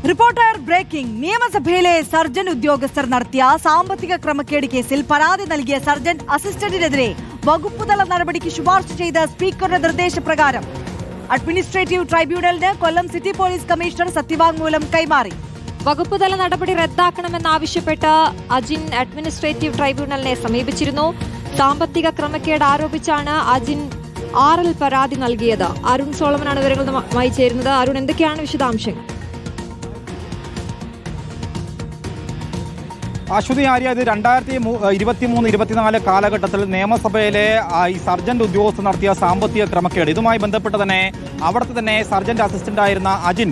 Reporter breaking. നിയമസഭയിലെ surgeon ഉദ്യോഗസ്ഥർ നടത്തിയ സാമ്പത്തിക ക്രമക്കേട് കേസിൽ പരാതി നൽകിയ സർജൻ അസിസ്റ്റന്റിനെതിരെ വകുപ്പുതല നടപടിക്ക് ശുപാർശ ചെയ്ത സ്പീക്കറുടെ നിർദ്ദേശപ്രകാരം അഡ്മിനിസ്ട്രേറ്റീവ് ട്രൈബ്യൂണലിന് കൊല്ലം സിറ്റി പോലീസ് കമ്മീഷണർ സത്യവാങ്മൂലം കൈമാറി. വകുപ്പുതല നടപടി റദ്ദാക്കണമെന്നാവശ്യപ്പെട്ട് അജിൻ അഡ്മിനിസ്ട്രേറ്റീവ് ട്രൈബ്യൂണലിനെ സമീപിച്ചിരുന്നു. സാമ്പത്തിക ക്രമക്കേട് ആരോപിച്ചാണ് അജിൻ RL പരാതി നൽകിയത്. അരുൺ സോളമനാണ് വിവരങ്ങളുമായി ചേരുന്നത്. അരുൺ, എന്തൊക്കെയാണ് വിശദാംശങ്ങൾ? അശ്വതി ആര്യ, ഇത് 2023-24 കാലഘട്ടത്തിൽ നിയമസഭയിലെ ഈ സർജന്റ് ഉദ്യോഗസ്ഥർ നടത്തിയ സാമ്പത്തിക ക്രമക്കേട്, ഇതുമായി ബന്ധപ്പെട്ട് തന്നെ അവിടുത്തെ തന്നെ സർജന്റ് അസിസ്റ്റന്റ് ആയിരുന്ന അജിൻ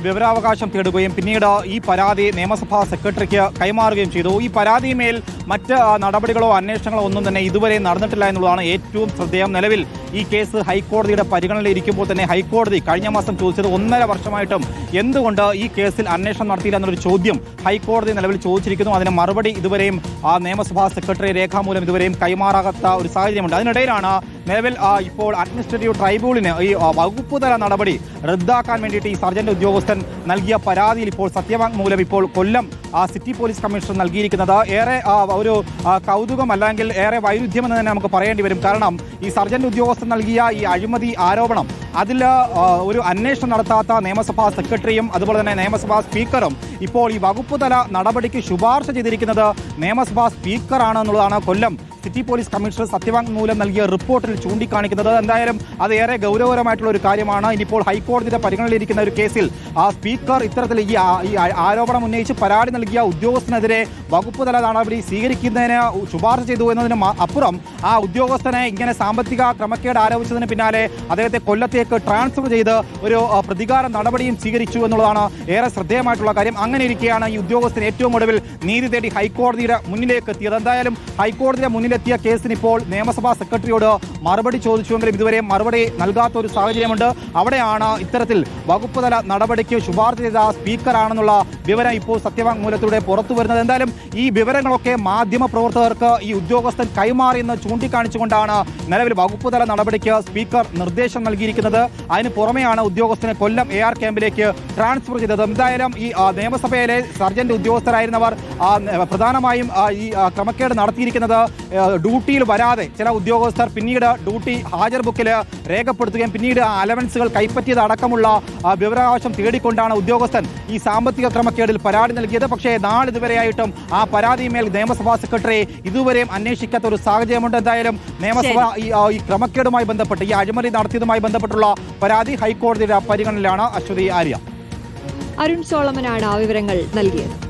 വിവരാവകാശം തേടുകയും പിന്നീട് ഈ പരാതി നിയമസഭാ സെക്രട്ടറിക്ക് കൈമാറുകയും ചെയ്തു. ഈ പരാതിമേൽ മറ്റ് നടപടികളോ അന്വേഷണങ്ങളോ ഒന്നും തന്നെ ഇതുവരെ നടന്നിട്ടില്ല എന്നുള്ളതാണ് ഏറ്റവും ശ്രദ്ധേയം. നിലവിൽ ഈ കേസ് ഹൈക്കോടതിയുടെ പരിഗണനയിലിരിക്കുമ്പോൾ തന്നെ ഹൈക്കോടതി കഴിഞ്ഞ മാസം ചോദിച്ചത് 1.5 വർഷമായിട്ടും എന്തുകൊണ്ട് ഈ കേസിൽ അന്വേഷണം നടത്തിയില്ല എന്നൊരു ചോദ്യം ഹൈക്കോടതി നിലവിൽ ചോദിച്ചിരിക്കുന്നു. അതിന് മറുപടി ഇതുവരെയും നിയമസഭാ സെക്രട്ടറി രേഖാമൂലം ഇതുവരെയും കൈമാറാത്ത ഒരു സാഹചര്യമുണ്ട്. അതിനിടയിലാണ് നിലവിൽ ഇപ്പോൾ അഡ്മിനിസ്ട്രേറ്റീവ് ട്രൈബ്യൂണലിന് ഈ വകുപ്പുതല നടപടി റദ്ദാക്കാൻ വേണ്ടിയിട്ട് ഈ സർജന്റ് ഉദ്യോഗസ്ഥൻ നൽകിയ പരാതിയിൽ ഇപ്പോൾ സത്യവാങ്മൂലം ഇപ്പോൾ കൊല്ലം സിറ്റി പോലീസ് കമ്മീഷണർ നൽകിയിരിക്കുന്നത് ഏറെ ഒരു കൗതുകം അല്ലെങ്കിൽ ഏറെ വൈരുദ്ധ്യമെന്ന് തന്നെ നമുക്ക് പറയേണ്ടി വരും. കാരണം ഈ സർജന്റ് ഉദ്യോഗസ്ഥൻ നൽകിയ ഈ അഴിമതി ആരോപണം, അതിൽ ഒരു അന്വേഷണം നടത്താത്ത നിയമസഭാ സെക്രട്ടറിയും അതുപോലെ തന്നെ നിയമസഭാ സ്പീക്കറും ഇപ്പോൾ ഈ വകുപ്പുതല നടപടിക്ക് ശുപാർശ ചെയ്തിരിക്കുന്നത് നിയമസഭാ സ്പീക്കറാണ് എന്നുള്ളതാണ് കൊല്ലം സിറ്റി പോലീസ് കമ്മീഷണർ സത്യവാങ്മൂലം നൽകിയ റിപ്പോർട്ടിൽ ചൂണ്ടിക്കാണിക്കുന്നത്. എന്തായാലും അത് ഏറെ ഗൗരവകരമായിട്ടുള്ള ഒരു കാര്യമാണ്. ഇനിയിപ്പോൾ ഹൈക്കോടതിയുടെ പരിഗണനയിലിരിക്കുന്ന ഒരു കേസിൽ സ്പീക്കർ ഇത്തരത്തിൽ ഈ ആരോപണം ഉന്നയിച്ച് പരാതി നൽകിയ ഉദ്യോഗസ്ഥനെതിരെ വകുപ്പുതല നടപടി സ്വീകരിക്കുന്നതിന് ശുപാർശ ചെയ്തു എന്നതിന് അപ്പുറം ആ ഉദ്യോഗസ്ഥനെ ഇങ്ങനെ സാമ്പത്തിക ക്രമക്കേട് ആരോപിച്ചതിന് പിന്നാലെ അദ്ദേഹത്തെ കൊല്ലത്തേക്ക് ട്രാൻസ്ഫർ ചെയ്ത് ഒരു പ്രതികാര നടപടിയും സ്വീകരിച്ചു എന്നുള്ളതാണ് ഏറെ ശ്രദ്ധേയമായിട്ടുള്ള കാര്യം. അങ്ങനെ ഇരിക്കെയാണ് ഈ ഉദ്യോഗസ്ഥൻ ഏറ്റവും ഒടുവിൽ നീതി തേടി ഹൈക്കോടതിയുടെ മുന്നിലേക്ക് എത്തിയത്. എന്തായാലും ഹൈക്കോടതിയുടെ മുന്നിലെത്തിയ കേസിന് ഇപ്പോൾ നിയമസഭാ സെക്രട്ടറിയോട് മറുപടി ചോദിച്ചുവെങ്കിലും ഇതുവരെ മറുപടി നൽകാത്ത ഒരു സാഹചര്യമുണ്ട്. അവിടെയാണ് ഇത്തരത്തിൽ വകുപ്പുതല നടപടിക്ക് ശുപാർശ ചെയ്ത സ്പീക്കറാണെന്നുള്ള വിവരം ഇപ്പോൾ സത്യവാങ്മൂലത്തിലൂടെ പുറത്തു വരുന്നത്. എന്തായാലും ഈ വിവരങ്ങളൊക്കെ മാധ്യമ പ്രവർത്തകർക്ക് ഈ ഉദ്യോഗസ്ഥൻ കൈമാറിയെന്ന് ചൂണ്ടിക്കാണിച്ചുകൊണ്ടാണ് നിലവിൽ വകുപ്പുതല നടപടിക്ക് സ്പീക്കർ നിർദ്ദേശം നൽകിയിരിക്കുന്നത്. അതിന് പുറമെയാണ് ഉദ്യോഗസ്ഥനെ കൊല്ലം AR ക്യാമ്പിലേക്ക് ട്രാൻസ്ഫർ ചെയ്തത്. എന്തായാലും ഈ നിയമസഭയിലെ സർജന്റ് ഉദ്യോഗസ്ഥരായിരുന്നവർ പ്രധാനമായും ഈ ക്രമക്കേട് നടത്തിയിരിക്കുന്നത് ഡ്യൂട്ടിയിൽ വരാതെ ചില ഉദ്യോഗസ്ഥർ പിന്നീട് ഡ്യൂട്ടി ഹാജർ ബുക്കിൽ രേഖപ്പെടുത്തുകയും പിന്നീട് അലവൻസുകൾ കൈപ്പറ്റിയത് അടക്കമുള്ള വിവരാവകാശം തേടിക്കൊണ്ടാണ് ഉദ്യോഗസ്ഥൻ ഈ സാമ്പത്തിക ക്രമക്കേടിൽ പരാതി നൽകിയത്. പക്ഷേ നാളിതുവരെയായിട്ടും ആ പരാതിമേൽ നിയമസഭാ സെക്രട്ടറി ഇതുവരെയും അന്വേഷിക്കാത്ത ഒരു സാഹചര്യമുണ്ട്. എന്തായാലും നിയമസഭ ഈ ക്രമക്കേടുമായി ബന്ധപ്പെട്ട് ഈ അഴിമതി നടത്തിയതുമായി ബന്ധപ്പെട്ടുള്ള പരാതി ഹൈക്കോടതിയുടെ പരിഗണനയിലാണ്. അശ്വതി ആര്യ. അരുൺ സോളമനാണ് വിവരങ്ങൾ നൽകിയത്.